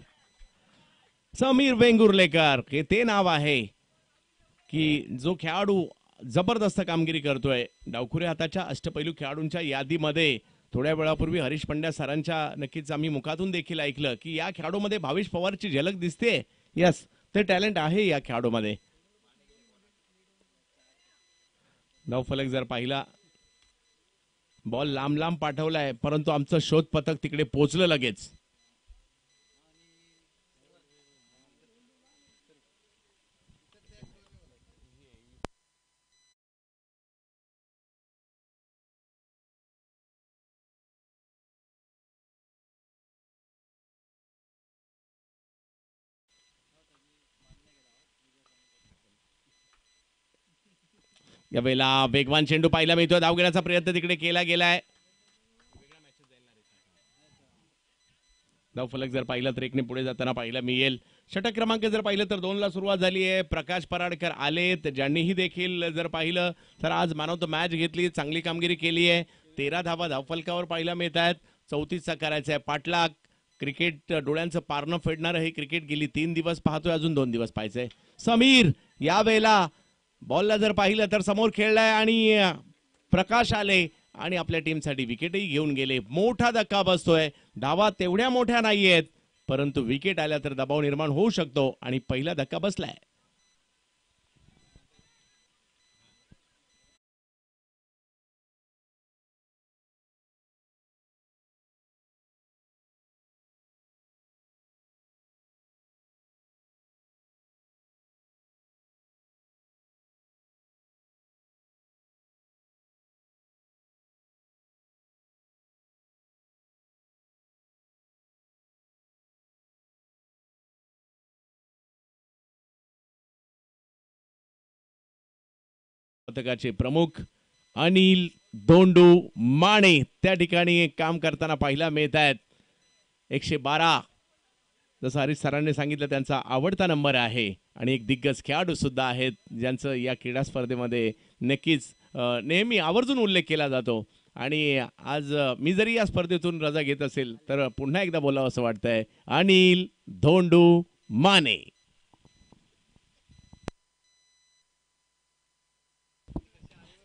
समीर वेंगुर्लेकर हे ते नाव आहे की जो खेळाडू जबरदस्त कामगिरी करतोय. डावखुरे हाताच्या अष्टपैलू खेळाडूंच्या यादीमध्ये थोड्या वेळापूर्वी हरीश पंड्या सरांच्या नक्कीच आम्ही मुखातून देखील ऐकलं की या खेळाडूमध्ये भावेश पवारची झलक दिसते. यस, ते टॅलेंट आहे या खेळाडूमध्ये. धावफलक जर पाहिला, बॉल लांब लांब पाठवलाय परंतु आमचं शोध पथक तिकडे पोहोचलं लगेच. यावेळेला वेगवान चेंडू पाहायला मिळतोय. धाव घेण्याचा प्रयत्न तिकडे केला गेलाय. धावफलक जर पाहिलं तर 1 ने पुढे जाताना पाहायला मिळेल. षटक क्रमांक जर पाहिलं तर 2 ला सुरुवात झाली आहे. प्रकाश पराडकर आलेत, ज्यांनीही देखील जर पाहिलं तर आज मॅन ऑफ द मॅच घेतली, चांगली कामगिरी केली आहे. 13 धावा धावफलकावर पाहायला मिळत आहेत. 34चा करायचा आहे पाठलाग. क्रिकेट डोळ्यांचं पारणं फेडणारं हे क्रिकेट गेली 3 दिवस पाहतोय, अजून 2 दिवस पाहायचंय. समीर यावेळेला बॉलला जर पाहिलं तर समोर खेळलाय आणि प्रकाश आले आणि आपल्या टीमसाठी विकेटही घेऊन गेले. मोठा धक्का बसतोय. धावा तेवढ्या मोठ्या नाहीयेत परंतु विकेट आल्या तर दबाव निर्माण होऊ शकतो आणि पहिला धक्का बसलाय. पथकाचे प्रमुख अनिल दोंडू माने त्या ठिकाणी काम करताना पाहायला मिळत आहेत. 112 जसं हरीश सरांनी सांगितलं त्यांचा आवडता नंबर आहे आणि एक दिग्गज खेळाडू सुद्धा आहेत ज्यांचं या क्रीडा स्पर्धेमध्ये नक्कीच नेहमी आवर्जून उल्लेख केला जातो. आणि आज मी जरी या स्पर्धेतून रजा घेत असेल तर पुन्हा एकदा बोलावं असं वाटतंय. अनिल दोंडू माने.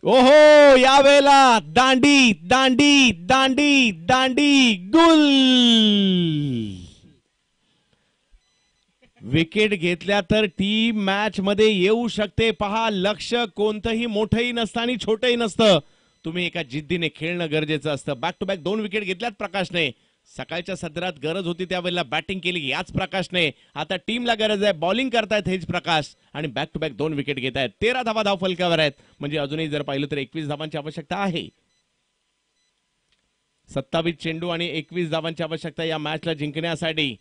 ओहो, यावेळेला दांडी दांडी दांडी दांडी गुल. विकेट घेतल्या तर टीम मॅच मध्ये येऊ शकते. पहा, लक्ष कोणतंही मोठंही नसतं आणि छोटंही नसतं. तुम्ही एका जिद्दीने खेळणं गरजेचं असतं. बॅक टू बॅक 2 विकेट घेतल्यात प्रकाशने. सकाळच्या सत्रात गरज होती त्यावेळेला बॅटिंग केली याच प्रकाशने. आता टीमला गरज आहे, बॉलिंग करतायत हेच प्रकाश आणि बॅक टू बॅक 2 विकेट घेत आहेत. 13 धावा धाव फलकावर आहेत. म्हणजे अजूनही जर पाहिलं तर 21 धावांची आवश्यकता आहे. 27 चेंडू आणि 21 धावांची आवश्यकता या मॅचला जिंकण्यासाठी.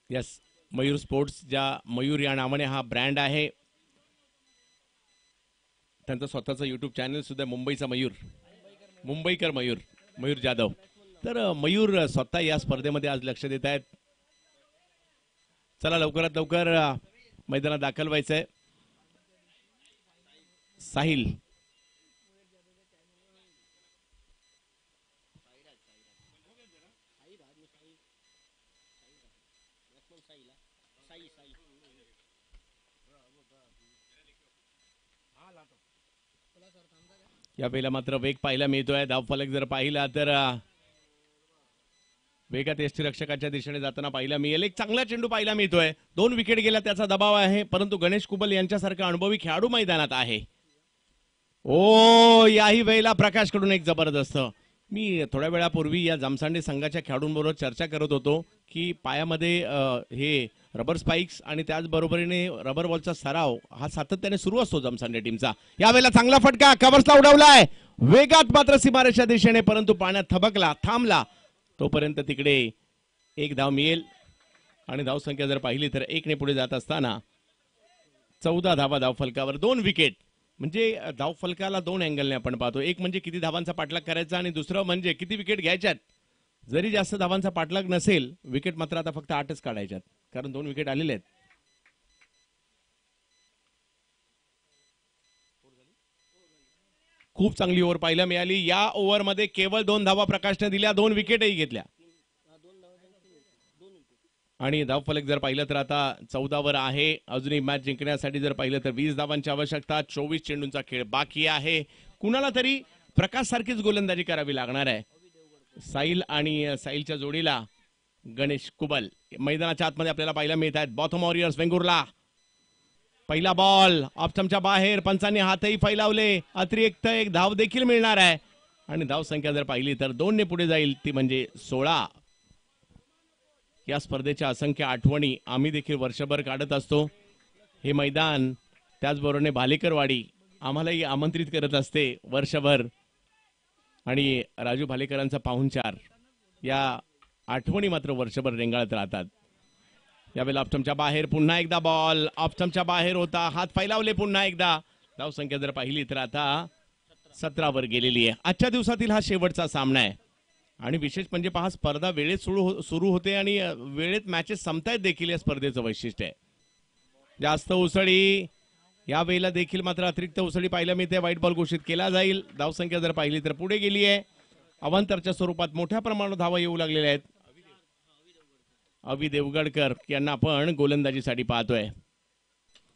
यस, मयूर स्पोर्ट्स, ज्या मयूर या नावाने हा ब्रँड आहे, त्यांचं स्वतःचं युट्यूब चॅनल सुद्धा, मुंबईचा मयूर, मुंबईकर मयूर, मयूर जाधव. तर मयूर स्वतः या स्पर्धेमध्ये आज लक्ष देत आहेत. चला लवकरात लवकर मैदानात दाखल व्हायचंय. साहिल यावेळेला मात्र वेग पाहायला मिळतोय. धावफलक जर पाहिला तर वेगात यष्टीरक्षकाच्या दिशेने जाताना पाहायला मिळेल. एक चांगला चेंडू पाहायला मिळतोय. 2 विकेट गेला, त्याचा दबाव आहे, परंतु गणेश कुबल यांच्यासारखा अनुभवी खेळाडू मैदानात आहे. ओ, याही वेळेला प्रकाशकडून एक जबरदस्त. मी थोड्या वेळापूर्वी या जामसांडे संघाच्या खेळाडूंबरोबर चर्चा करत होतो की पायामध्ये हे रबर स्पाइक्स आणि त्याचबरोबरीने रबर बॉलचा सराव हा सातत्याने सुरू असतो जामसांडे टीमचा. यावेळेला चांगला फटका कव्हर्सला उडवलाय वेगात मात्र सीमारेषा दिशेने, परंतु पाण्यात थबकला, थांबला. तोपर्यंत तिकडे एक धाव मिळेल आणि धावसंख्या जर पाहिली तर 1 ने पुढे जात असताना 14 धावा धावफलकावर. 2 विकेट म्हणजे धावफलकाला 2 अँगलने आपण पाहतो. एक म्हणजे किती धावांचा पाठलाग करायचा आणि दुसरं म्हणजे किती विकेट घ्यायच्यात. जरी जास्त धावांचा पाठलाग नसेल, विकेट मात्र आता फक्त 8च काढायच्यात, कारण 2 विकेट आलेले आहेत. खूप चांगली ओव्हर पाहायला मिळाली. या ओव्हरमध्ये केवळ 2 धावा प्रकाशने दिल्या, 2 विकेटही घेतल्या आणि धावफलक जर पाहिलं तर आता 14 वर आहे. अजूनही मॅच जिंकण्यासाठी जर पाहिलं तर 20 धावांची आवश्यकता. 24 चेंडूंचा खेळ बाकी आहे. कुणाला तरी प्रकाश सारखीच गोलंदाजी करावी लागणार आहे. साहिल आणि साहिलच्या जोडीला गणेश कुबल मैदानाच्या आतमध्ये आपल्याला पाहायला मिळत आहेत. Botham warriors Vengurla. पहिला बॉल ऑप्शनच्या बाहेर, पंचांनी हातही फैलावले. अतिरिक्त एक धाव देखील मिळणार आहे आणि धाव संख्या जर पाहिली तर 2 ने पुढे जाईल, ती म्हणजे 16. या स्पर्धेच्या असंख्य आठवणी आम्ही देखील वर्षभर काढत असतो. हे मैदान त्याचबरोबर भालेकरवाडी आम्हालाही आमंत्रित करत असते वर्षभर आणि राजू भालेकरांचा पाहुणचार, या आठवणी मात्र वर्षभर रेंगाळत राहतात. यावेळेला ऑप्शनच्या बाहेर पुन्हा एकदा बॉल ऑप्शनच्या बाहेर होता, हात फैलावले पुन्हा एकदा. धाव संख्या जर पाहिली तर आता 17 वर गेलेली आहे. आजच्या दिवसातील हा शेवटचा सामना आहे आणि विशेष म्हणजे पहा, स्पर्धा वेळेत सुरू होते आणि वेळेत मॅचेस संपतायत देखील, या स्पर्धेचं वैशिष्ट्य आहे. जास्त उसळी यावेळेला देखील मात्र अतिरिक्त उसळी पाहायला मिळते. व्हाईट बॉल घोषित केला जाईल. धावसंख्या जर पाहिली तर पुढे गेली आहे. अवांतरच्या स्वरूपात मोठ्या प्रमाणात धावा येऊ लागलेल्या आहेत. अवि देवगडकर यांना आपण गोलंदाजीसाठी पाहतोय.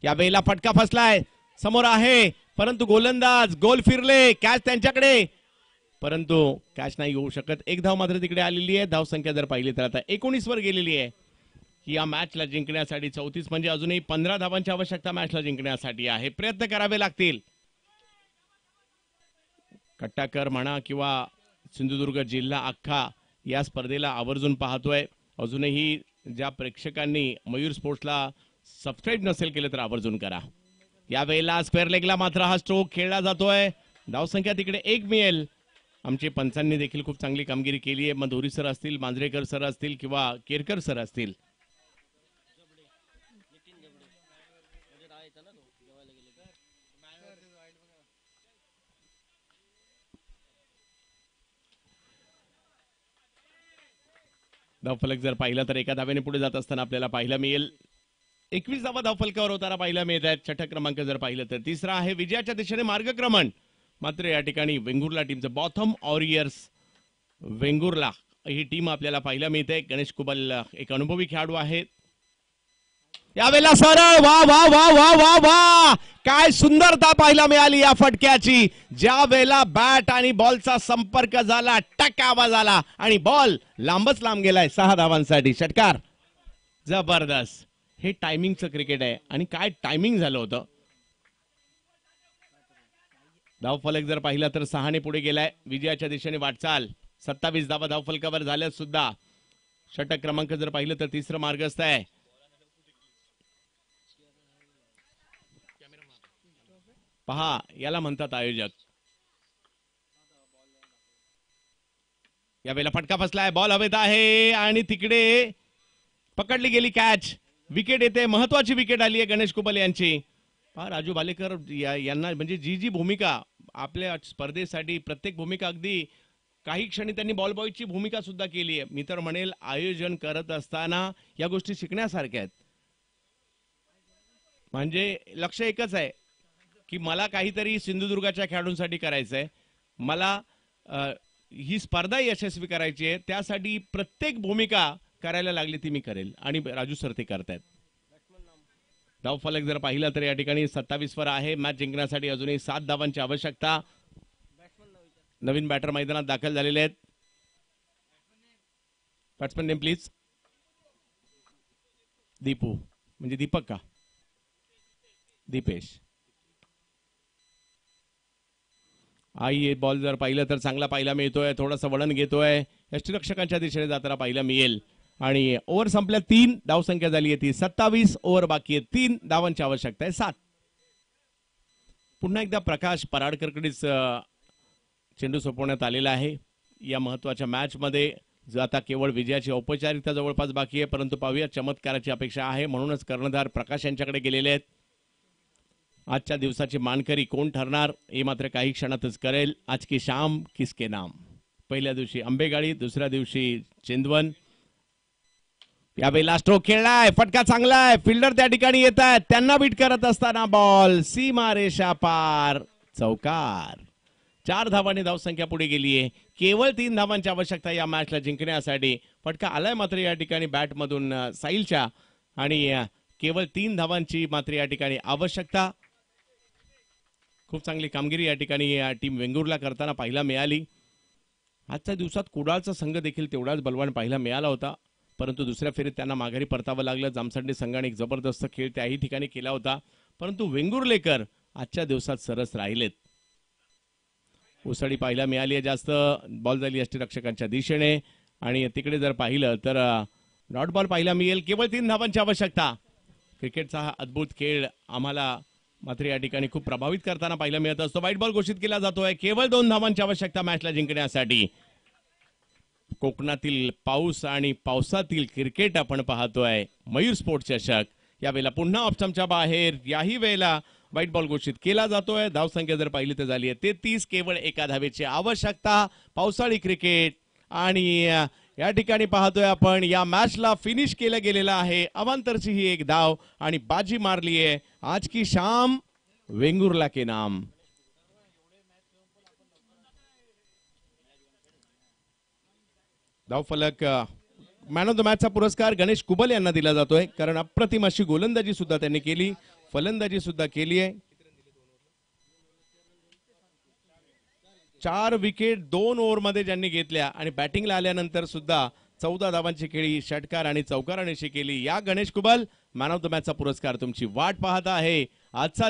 यावेळेला फटका फसलाय, समोर आहे, परंतु गोलंदाज गोल फिरले, कॅच त्यांच्याकडे, परंतु कॅच नाही होऊ शकत. एक धाव मात्र तिकडे आलेली आहे. धावसंख्या जर पाहिली तर आता 19 वर गेलेली आहे. या मॅचला जिंकण्यासाठी 34 म्हणजे अजूनही 15 धावांची आवश्यकता मॅचला जिंकण्यासाठी आहे. प्रयत्न करावे लागतील. कट्टाकर म्हणा किंवा सिंधुदुर्ग जिल्हा अख्खा या स्पर्धेला आवर्जून पाहतोय. अजूनही ज्या प्रेक्षकांनी मयूर स्पोर्ट्सला सबस्क्राईब नसेल केलं तर आवर्जून करा. यावेळेला स्क्वेअर लेगला मात्र हा स्ट्रोक खेळला जातोय. धावसंख्या तिकडे 1 मिळेल. आमचे पंचांनी देखील खूप चांगली कामगिरी केली आहे. मग धोरी सर असतील, मांजरेकर सर असतील किंवा केरकर सर असतील. धावफलक जर पाहिला तर एका धावेने पुढे जात असताना आपल्याला पाहायला मिळेल 21 धावा धावफलकावर होताना पाहायला मिळत आहेत. छठा क्रमांक जर पाहिलं तर 3रा आहे. विजयाच्या दिशेने मार्गक्रमण. मात्र या ठिकाणी वेंगुर्ला टीमचं बॉथम वॉरियर्स वेंगुर्ला ही टीम आपल्याला पाहायला मिळते. गणेश कुबल एक अनुभवी खेळाडू आहेत. यावेळेला सरळ वा वा वा वा वा वा, काय सुंदरता पाहायला मिळाली या फटक्याची. ज्या वेळेला बॅट आणि बॉलचा संपर्क झाला, टक आवाज आला आणि बॉल लांबच लांब गेलाय 6 धावांसाठी. षटकार. जबरदस्त. हे टायमिंगचं क्रिकेट आहे आणि काय टायमिंग झालं होतं. धावफलक जर पाहिला तर 6 ने पुढे गेलाय. विजयाच्या दिशेने वाटचाल. 27 धावा धावफलकावर झाल्या सुद्धा. षटक क्रमांक जर पाहिलं तर तिसरं मार्गस्थ आहे. पहा, याला म्हणतात आयोजक. यावेळेला फटका फसलाय. बॉल हवेत आहे आणि तिकडे पकडली गेली कॅच. विकेट येते. महत्वाची विकेट आली आहे गणेश कुबल यांची. पहा, राजू भालेकर यांना म्हणजे जी भूमिका आपल्या स्पर्धेसाठी, प्रत्येक भूमिका अगदी काही क्षणी त्यांनी बॉल बॉयची भूमिका सुद्धा केली आहे. मी तर म्हणेल आयोजन करत असताना या गोष्टी शिकण्यासारख्या आहेत. म्हणजे लक्ष एकच आहे की मला काहीतरी सिंधुदुर्गाच्या खेळाडूंसाठी करायचंय, मला ही स्पर्धा यशस्वी करायची आहे, त्यासाठी प्रत्येक भूमिका करायला लागली ती मी करेल आणि राजू सर ते करतायत. धावफलक जर पाहिला तर या ठिकाणी 27 वर आहे. मॅच जिंकण्यासाठी अजूनही 7 धावांची आवश्यकता. नवीन बॅटर मैदानात दाखल झालेले आहेत. Batsman name please. दीपू म्हणजे दीपक का? दीपेश. आई बॉल जर पाहिलं तर चांगला पाहायला मिळतोय. थोडंसं वळण घेतोय. यष्टीरक्षकांच्या दिशेने जाताना पाहायला मिळेल. आणि ओव्हर संपल्या. 3 धावसंख्या झाली आहे ती 27. ओव्हर बाकी आहे. 3 धावांची आवश्यकता आहे. 7. पुन्हा एकदा प्रकाश पराडकरकडेच चेंडू सोपवण्यात आलेला आहे या महत्वाच्या मॅच मध्ये. आता केवळ विजयाची औपचारिकता जवळपास बाकी आहे, परंतु पाहूया चमत्काराची अपेक्षा आहे. म्हणूनच कर्णधार प्रकाश यांच्याकडे गेलेले आहेत. आजच्या दिवसाची मानकरी कोण ठरणार हे मात्र काही क्षणातच करेल. आज की शाम किसके नाम. पहिल्या दिवशी आंबेगाडी, दुसऱ्या दिवशी चिंदवन. यावेळी स्ट्रोक खेळलाय. फटका चांगला आहे. फिल्डर त्या ठिकाणी येत आहेत. त्यांना बीट करत असताना बॉल सीमा रेषा पार. चौकार. 4 धावांनी धावसंख्या पुढे गेली आहे. केवळ 3 धावांची आवश्यकता या मॅचला जिंकण्यासाठी. फटका आलाय मात्र या ठिकाणी बॅटमधून साईलच्या आणि केवळ 3 धावांची मात्र या ठिकाणी आवश्यकता. खूप चांगली कामगिरी या ठिकाणी टीम वेंगुर्ला करताना पाहायला मिळाली. आजच्या दिवसात कुडाळचा संघ देखील तेवढाच बलवान पाहायला मिळाला होता, परंतु दुसऱ्या फेरीत त्यांना माघारी परतावं लागलं. जामसंडे संघाने एक जबरदस्त खेळ त्याही ठिकाणी केला होता, परंतु वेंगुर्लेकर आजच्या दिवसात सरस राहिलेत. उसळी पाहायला मिळाली आहे. जास्त बॉल झाली यष्टीरक्षकांच्या दिशेने आणि तिकडे जर पाहिलं तर डॉट बॉल पाहायला मिळेल. केवळ 3 धावांची आवश्यकता. क्रिकेटचा हा अद्भुत खेळ आम्हाला मात्र या ठिकाणी खूप प्रभावित करताना पाहायला मिळत असतो. व्हाईट बॉल घोषित केला जातोय. केवळ 2 धावांची आवश्यकता मॅचला जिंकण्यासाठी. कोकणातील पाऊस आणि पावसातील क्रिकेट आपण पाहतोय. मयूर स्पोर्ट्स चषक. यावेळेला पुन्हा ऑप्शनच्या बाहेर. याही वेळेला व्हाईट बॉल घोषित केला जातोय. धावसंख्या जर पाहिली तर झाली आहे 33. केवळ 1 धावेची आवश्यकता. पावसाळी क्रिकेट आणि या ठिकाणी पाहतोय आपण या मॅचला फिनिश केलं गेलेलं आहे. अवांतरची ही 1 धाव आणि बाजी मारली आहे. आज की शाम वेंगुर्ला के नाम. धावफलक मॅन ऑफ द मॅचचा पुरस्कार गणेश कुबल यांना दिला जातोय, कारण अप्रतिम अशी गोलंदाजी सुद्धा त्यांनी केली, फलंदाजी सुद्धा केली आहे. 4 विकेट 2 ओव्हर मध्ये ज्यांनी घेतल्या आणि बॅटिंगला आल्यानंतर सुद्धा 14 धावांची खेळी, षटकार आणि चौकारानिशी केली. या Ganesh Kubal man of the मॅचचा पुरस्कार तुमची वाट पाहत आहे. आजचा